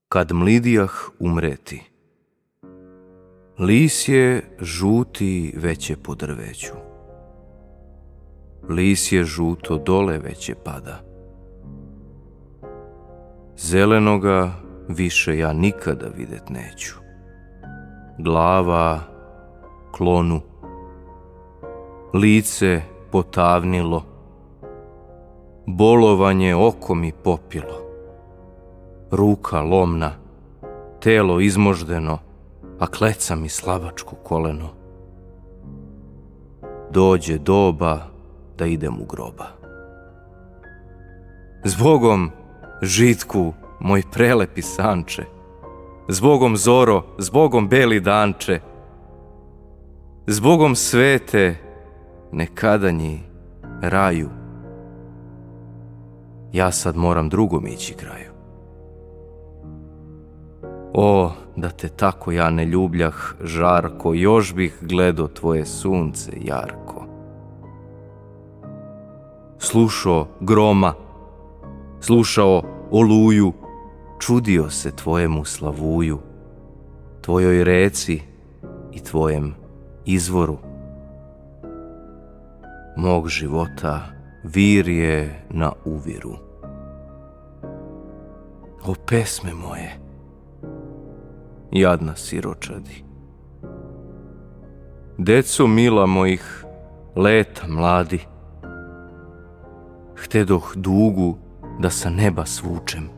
Kad mlidijah umreti. Lis je žuti veće po drveću. Lis je žuto dole veće pada. Zelenoga više ja nikada vidjet neću. Glava klonu, lice potavnilo, bolovanje oko mi popilo, ruka lomna, telo izmoždeno, a kleca mi slabačko koleno. Dođe doba da idem u groba. Zbogom, Žitku, moj prelepi sanče, zbogom Zoro, zbogom beli danče, zbogom svete nekadanji raju. Ja sad moram drugom ići kraju. O, da te tako ja ne ljubljah, žarko, još bih gledo tvoje sunce jarko. Slušao groma, slušao oluju, čudio se tvojemu slavuju, tvojoj reci i tvojem izvoru. Mog života vir je na uviru. O pesme moje, jadna siročadi. Deco mila mojih leta mladi, htedoh dugu da sa neba svučem,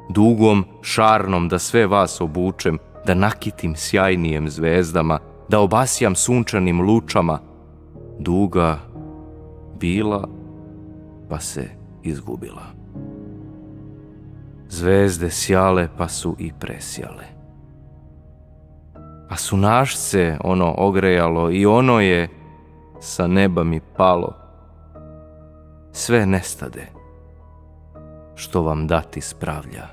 dugom šarnom da sve vas obučem, da nakitim sjajnijem zvezdama, da obasjam sunčanim lučama. Duga bila pa se izgubila. Zvezde sjale pa su i presjale. A sunašce ono ogrejalo i ono je sa neba mi palo. Sve nestade što vam dati spravlja.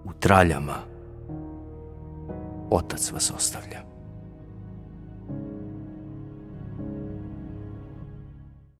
U traljama otac vas ostavlja.